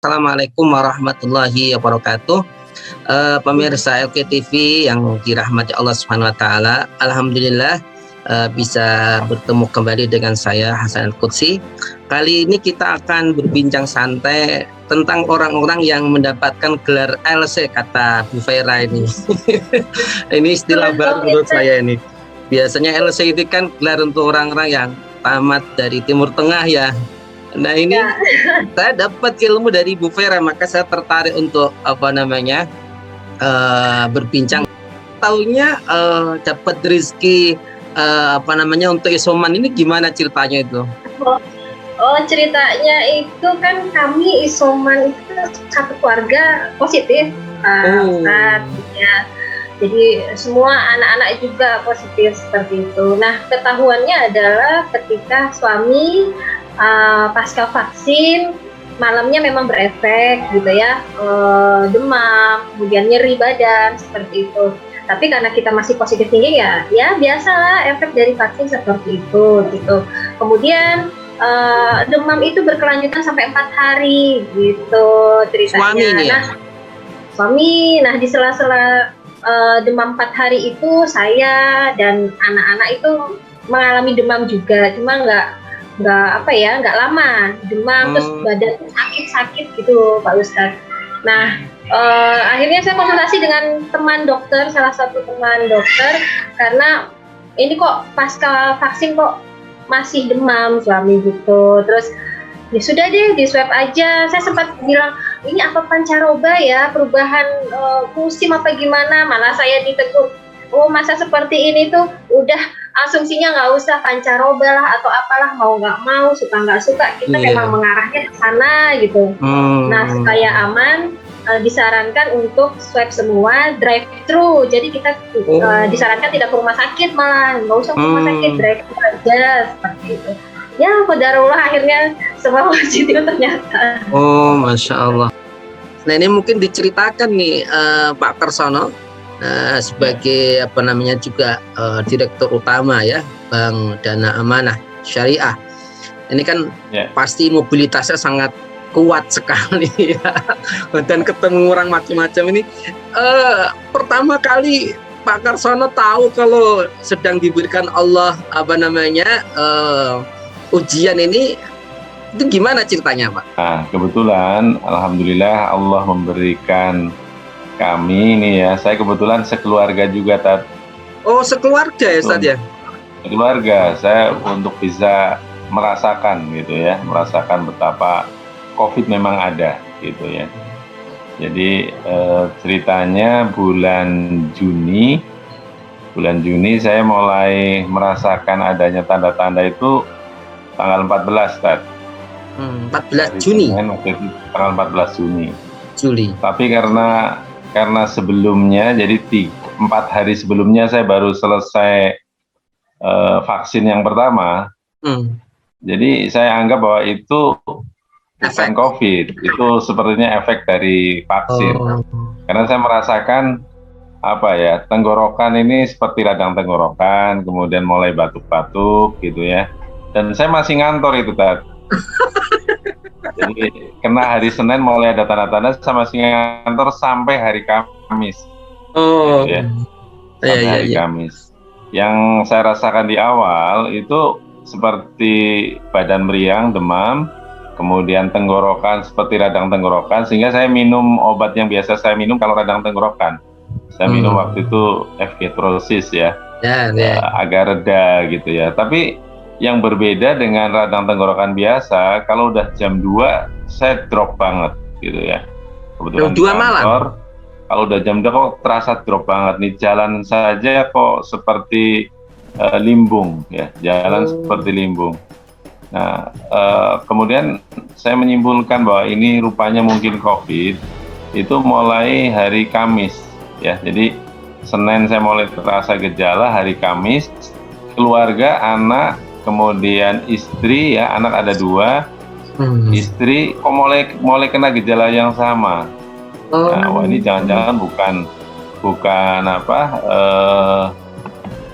Assalamualaikum warahmatullahi wabarakatuh. Pemirsa LKTV yang dirahmati Allah Subhanahu wa taala. Alhamdulillah bisa bertemu kembali dengan saya Hasan Al-Qudsi. Kali ini kita akan berbincang santai tentang orang-orang yang mendapatkan gelar LC, kata Bu Vera ini. Ini istilah baru menurut saya ini. Biasanya LC itu kan gelar untuk orang-orang yang tamat dari Timur Tengah ya. Nah ini saya dapat ilmu dari Bu Vera, maka saya tertarik untuk berbincang. Taunya dapat rezeki untuk isoman ini gimana ceritanya itu? Ceritanya itu kan kami isoman itu satu keluarga positif, Ustaz, ya. Jadi semua anak-anak juga positif seperti itu. Nah, ketahuannya adalah ketika suami pasca vaksin malamnya memang berefek gitu ya, demam, kemudian nyeri badan seperti itu. Tapi karena kita masih positif tinggi ya biasalah efek dari vaksin seperti itu gitu. Kemudian demam itu berkelanjutan sampai 4 hari gitu ceritanya. Suami, di sela-sela demam 4 hari itu saya dan anak-anak itu mengalami demam juga, cuma nggak lama demam, terus badan sakit gitu Pak Ustadz. Nah, akhirnya saya konsultasi dengan teman dokter, salah satu teman dokter, karena ini kok pasca vaksin kok masih demam suami gitu. Terus ya sudah deh, di swab aja. Saya sempat bilang ini apa pancaroba ya, perubahan musim apa gimana, malah saya ditegur, masa seperti ini tuh udah asumsinya nggak usah pancaroba lah atau apalah, mau nggak mau, suka nggak suka, kita memang mengarahnya ke sana gitu. Nah, supaya aman disarankan untuk swab semua drive thru, jadi kita disarankan tidak ke rumah sakit, malah nggak usah ke rumah sakit, drive thru aja seperti itu. Ya, qadarullah akhirnya semua positif ternyata. Masya Allah. Nah, ini mungkin diceritakan nih Pak Karsono, sebagai juga direktur utama ya Bank Dana Amanah Syariah. Ini kan pasti mobilitasnya sangat kuat sekali ya. Dan ketemu orang macam-macam ini. Pertama kali Pak Karsono tahu kalau sedang diberikan Allah ujian ini, itu gimana ceritanya Pak? Nah, kebetulan Alhamdulillah Allah memberikan kami ini ya, saya kebetulan sekeluarga juga Tat. Sekeluarga ya Ustaz ya? Sekeluarga, saya untuk bisa merasakan gitu ya, merasakan betapa COVID memang ada gitu ya. Jadi ceritanya bulan Juni saya mulai merasakan adanya tanda-tanda itu tanggal 14 Tat. 14 Juni? Tanggal 14 Juli. Tapi karena sebelumnya, jadi 4 hari sebelumnya saya baru selesai vaksin yang pertama. Jadi saya anggap bahwa itu bukan COVID, itu sepertinya efek dari vaksin. Karena saya merasakan tenggorokan ini seperti radang tenggorokan, kemudian mulai batuk-batuk gitu ya. Dan saya masih ngantor itu Tat. Jadi kena hari Senin mulai ada tanda-tanda, saya masih ngantor sampai hari Kamis. Gitu ya. Sampai hari Kamis. Yang saya rasakan di awal itu seperti badan meriang, demam, kemudian tenggorokan seperti radang tenggorokan, sehingga saya minum obat yang biasa saya minum kalau radang tenggorokan. Saya minum waktu itu F-Gatrosis ya. Agak reda gitu ya. Tapi yang berbeda dengan radang tenggorokan biasa, kalau udah jam 2 saya drop banget gitu ya. Kebetulan jam 2 malam? Kalau udah jam 2 kok terasa drop banget nih, jalan saja kok seperti limbung ya, seperti limbung. Nah, kemudian saya menyimpulkan bahwa ini rupanya mungkin COVID itu mulai hari Kamis ya. Jadi Senin saya mulai terasa gejala, hari Kamis keluarga, anak, kemudian istri ya, anak ada 2, istri kok mulai kena gejala yang sama. Nah, ini jangan-jangan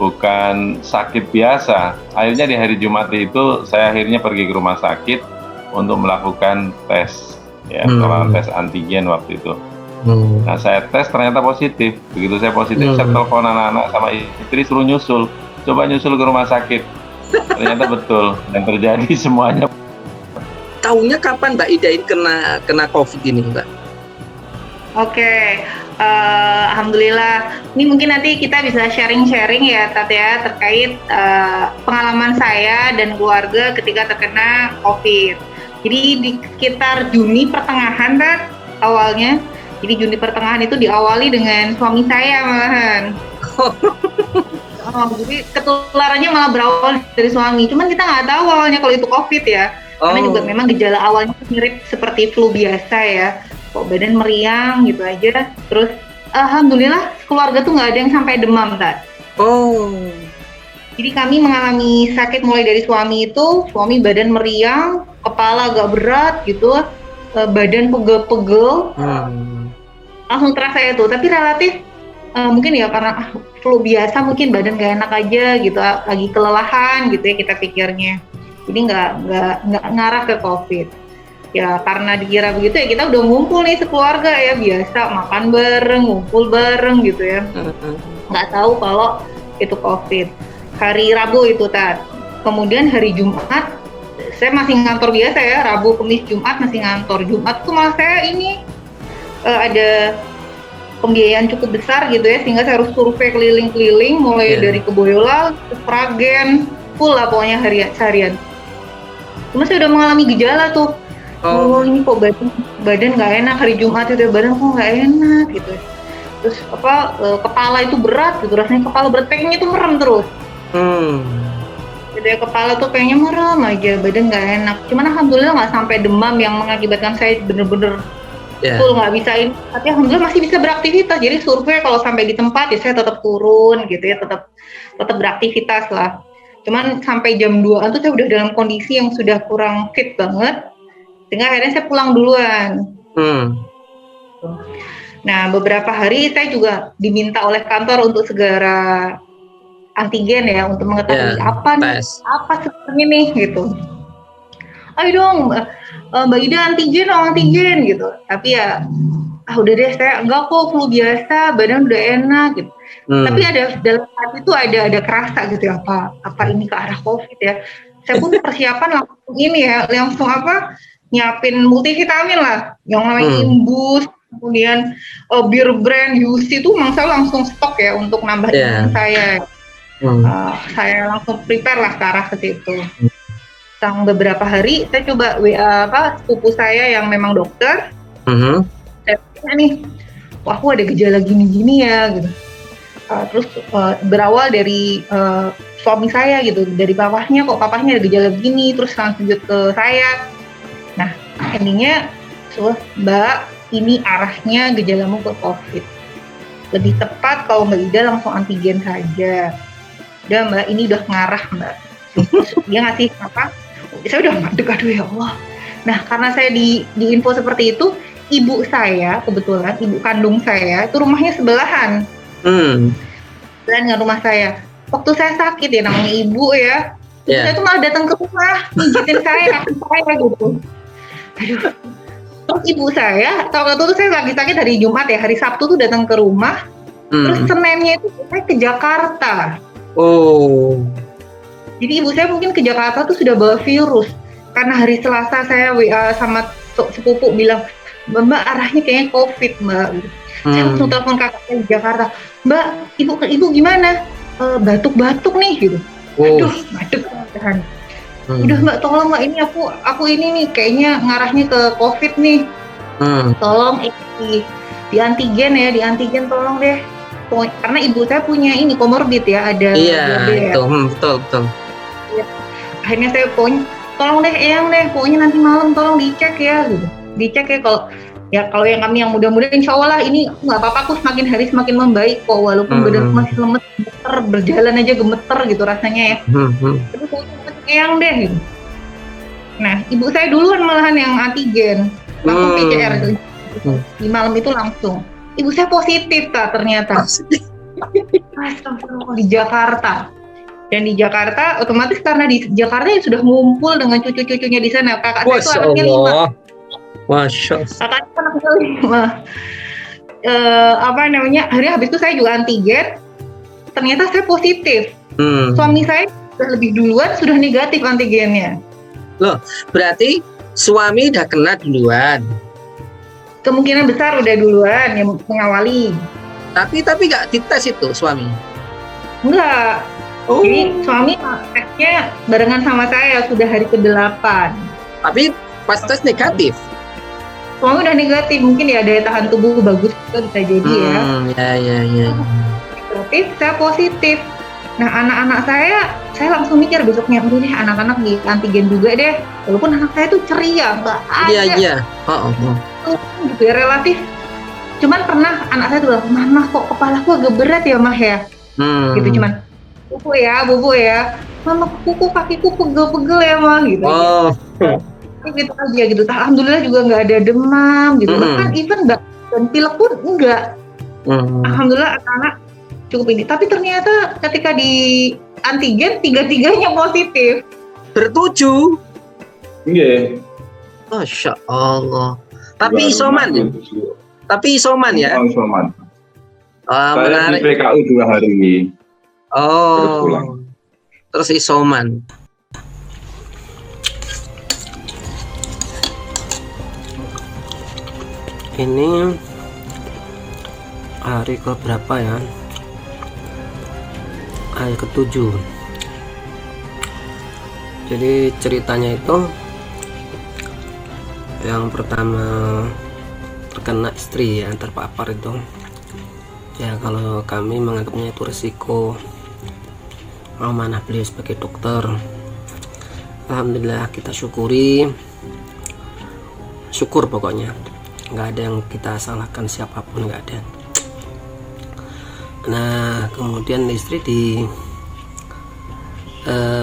bukan sakit biasa. Akhirnya di hari Jumat itu saya akhirnya pergi ke rumah sakit untuk melakukan tes ya, setelah tes antigen waktu itu. Nah, saya tes ternyata positif. Begitu saya positif, saya telepon anak-anak sama istri suruh nyusul. Coba nyusul ke rumah sakit. Ternyata betul dan terjadi semuanya. Tahunya kapan Mbak Ida ini kena COVID ini, Mbak? Oke, alhamdulillah. Ini mungkin nanti kita bisa sharing-sharing ya, Tat ya, terkait pengalaman saya dan keluarga ketika terkena COVID. Jadi di sekitar Juni pertengahan, Tat, awalnya. Jadi Juni pertengahan itu diawali dengan suami saya malahan. Jadi ketularannya malah berawal dari suami. Cuman kita nggak tahu awalnya kalau itu COVID ya. Karena juga memang gejala awalnya mirip seperti flu biasa ya. Kok badan meriang gitu aja. Terus alhamdulillah keluarga tuh nggak ada yang sampai demam, Tat. Jadi kami mengalami sakit mulai dari suami itu. Suami badan meriang, kepala agak berat gitu, badan pegel-pegel. Langsung terasa itu, tapi relatif mungkin ya karena flu biasa, mungkin badan gak enak aja gitu, lagi kelelahan gitu ya kita pikirnya. Jadi nggak ngarah ke COVID. Ya karena dikira begitu ya kita udah ngumpul nih sekeluarga ya, biasa makan bareng, ngumpul bareng gitu ya. Nggak tahu kalau itu COVID. Hari Rabu itu, Tat. Kemudian hari Jumat saya masih ngantor biasa ya, Rabu, Kamis, Jumat masih ngantor. Jumat tuh malah saya ini ada pembiayaan cukup besar gitu ya, sehingga saya harus survei keliling-keliling mulai dari ke Boyolali, ke Sragen, full lah pokoknya seharian. Cuma saya udah mengalami gejala tuh, ini kok badan nggak enak, hari Jumat itu badan kok nggak enak gitu. Terus kepala itu berat gitu, rasanya kepala berat, pengennya tuh merem terus. Jadi kepala tuh pengennya merem aja, badan nggak enak. Cuman alhamdulillah nggak sampai demam yang mengakibatkan saya bener-bener full nggak bisa ini, tapi alhamdulillah masih bisa beraktivitas. Jadi survei kalau sampai di tempat ya saya tetap turun gitu ya, tetap beraktivitas lah. Cuman sampai jam 2-an tuh saya udah dalam kondisi yang sudah kurang fit banget, sehingga akhirnya saya pulang duluan. Nah beberapa hari saya juga diminta oleh kantor untuk segera antigen ya, untuk mengetahui apa sebenarnya nih gitu. Ayo dong Mbak Ida antigen gitu. Tapi ya udah deh, saya enggak kok, flu biasa, badan udah enak gitu. Tapi ada dalam hati itu ada kerasa gitu ya, apa ini ke arah COVID ya. Saya pun persiapan langsung ini ya, langsung nyiapin multivitamin lah, yang namanya Imbus, kemudian Bir Brand, UC itu saya langsung stok ya untuk nambah imun saya. Saya langsung prepare lah ke arah ke situ. Sang beberapa hari saya coba WA sepupu saya yang memang dokter. Saya tanya nih, wah aku ada gejala gini-gini ya gitu. Terus berawal dari suami saya gitu, dari papahnya ada gejala begini, terus lanjut ke saya. Nah endingnya, Mbak, ini arahnya gejalamu ke COVID. Lebih tepat kalau Mbak Ida langsung antigen saja. Udah Mbak, ini udah ngarah Mbak. Dia ngasih saya udah ngadeg, aduh ya Allah. Nah karena saya di info seperti itu, ibu saya kebetulan, ibu kandung saya itu rumahnya sebelahan. Sebelahan dengan rumah saya. Waktu saya sakit ya, namanya ibu ya, saya tuh malah datang ke rumah mijitin saya gitu. Aduh. Terus ibu saya, waktu itu saya lagi sakit hari Jumat ya, hari Sabtu tuh datang ke rumah. Terus Seninnya itu saya ke Jakarta. Jadi ibu saya mungkin ke Jakarta tuh sudah bawa virus. Karena hari Selasa saya WA sama sepupu bilang, Mbak arahnya kayaknya COVID Mbak. Saya langsung telepon kakak saya di Jakarta, Mbak, ibu gimana? Batuk-batuk nih gitu. Aduh, batuk kan. Udah Mbak, tolong Mbak, ini aku ini nih kayaknya ngarahnya ke COVID nih. Tolong di antigen ya, di antigen tolong deh. Karena ibu saya punya ini komorbid ya, ada itu betul. Ya. Akhirnya saya tolong deh Eyang deh, pokoknya nanti malam tolong dicek ya gitu. Dicek ya, kalau yang kami yang muda-muda insya Allah lah ini nggak apa-apa, aku semakin hari semakin membaik kok, walaupun badan masih lemes, gemeter, berjalan aja gemeter gitu rasanya ya. Tapi pokoknya Eyang deh gitu. Nah ibu saya duluan malahan yang antigen, langsung PCR gitu. Di malam itu langsung. Ibu saya positif ternyata. Astagfirullah, di Jakarta. Dan di Jakarta otomatis karena di Jakarta ya sudah ngumpul dengan cucu-cucunya di sana. Kakak saya itu anaknya 5. Masya Kakak senang sekali. Apa namanya, hari habis itu saya juga antigen, ternyata saya positif. Suami saya lebih duluan sudah negatif antigennya. Loh, berarti suami udah kena duluan? Kemungkinan besar udah duluan yang mengawali. Tapi nggak dites itu suami? Enggak. Jadi suami tesnya barengan sama saya sudah hari ke-8. Tapi pas tes negatif? Suami udah negatif, mungkin ya daya tahan tubuh bagus juga bisa jadi ya. Negatif, saya positif. Nah anak-anak saya langsung mikir besoknya, udah deh anak-anak di antigen juga deh. Walaupun anak saya tuh ceria, nggak ada. Iya. Gitu ya, relatif. Cuman pernah anak saya tuh bilang, mama kok kepalaku agak berat ya mah ya. Gitu cuman, bubu ya. Mama kuku kakiku pegel-pegel ya mah gitu. Gitu aja gitu. Alhamdulillah juga nggak ada demam gitu. Bahkan even dan pilek pun enggak. Alhamdulillah anak-anak cukup ini. Tapi ternyata ketika di antigen 3-3-nya positif. Bertujuh. Iya. Masya Allah. Tapi isoman ya? Tapi isoman ya? Isoman. Saya Menarik. di PKU 2 hari. Terus pulang. Terus isoman. Ini hari ke berapa ya? Hari ke-7. Jadi ceritanya itu yang pertama terkena istri ya, terpapar itu ya, kalau kami menganggapnya itu resiko amanah beliau sebagai dokter. Alhamdulillah kita syukur pokoknya, nggak ada yang kita salahkan siapapun, nggak ada. Nah kemudian istri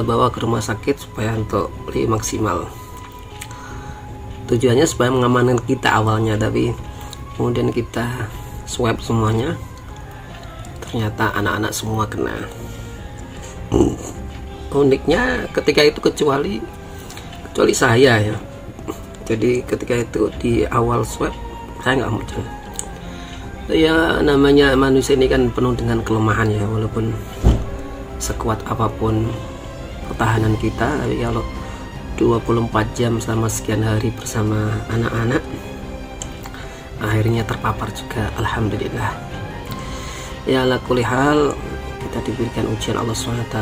bawa ke rumah sakit supaya untuk maksimal. Tujuannya supaya mengamankan kita awalnya, tapi kemudian kita swab semuanya, ternyata anak-anak semua kena. Uniknya ketika itu kecuali saya ya. Jadi ketika itu di awal swab saya nggak muncul. Ya namanya manusia ini kan penuh dengan kelemahan ya, walaupun sekuat apapun pertahanan kita, tapi kalau 24 jam selama sekian hari bersama anak-anak akhirnya terpapar juga. Alhamdulillah ya, ala kulli hal kita diberikan ujian Allah SWT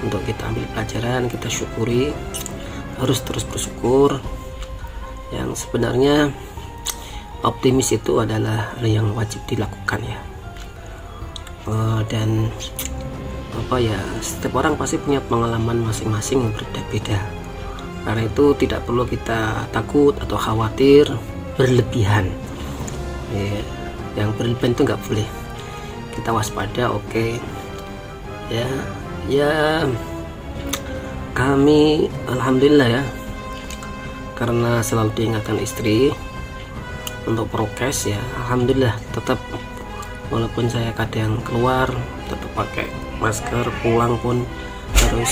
untuk kita ambil pelajaran, kita syukuri, harus terus bersyukur. Yang sebenarnya optimis itu adalah hal yang wajib dilakukan ya. Dan setiap orang pasti punya pengalaman masing-masing yang berbeda-beda. Karena itu tidak perlu kita takut atau khawatir berlebihan. Yang berlebihan itu nggak boleh. Kita waspada, oke. Ya kami alhamdulillah ya, karena selalu diingatkan istri untuk prokes ya, alhamdulillah tetap, walaupun saya kadang keluar tetap pakai masker, pulang pun harus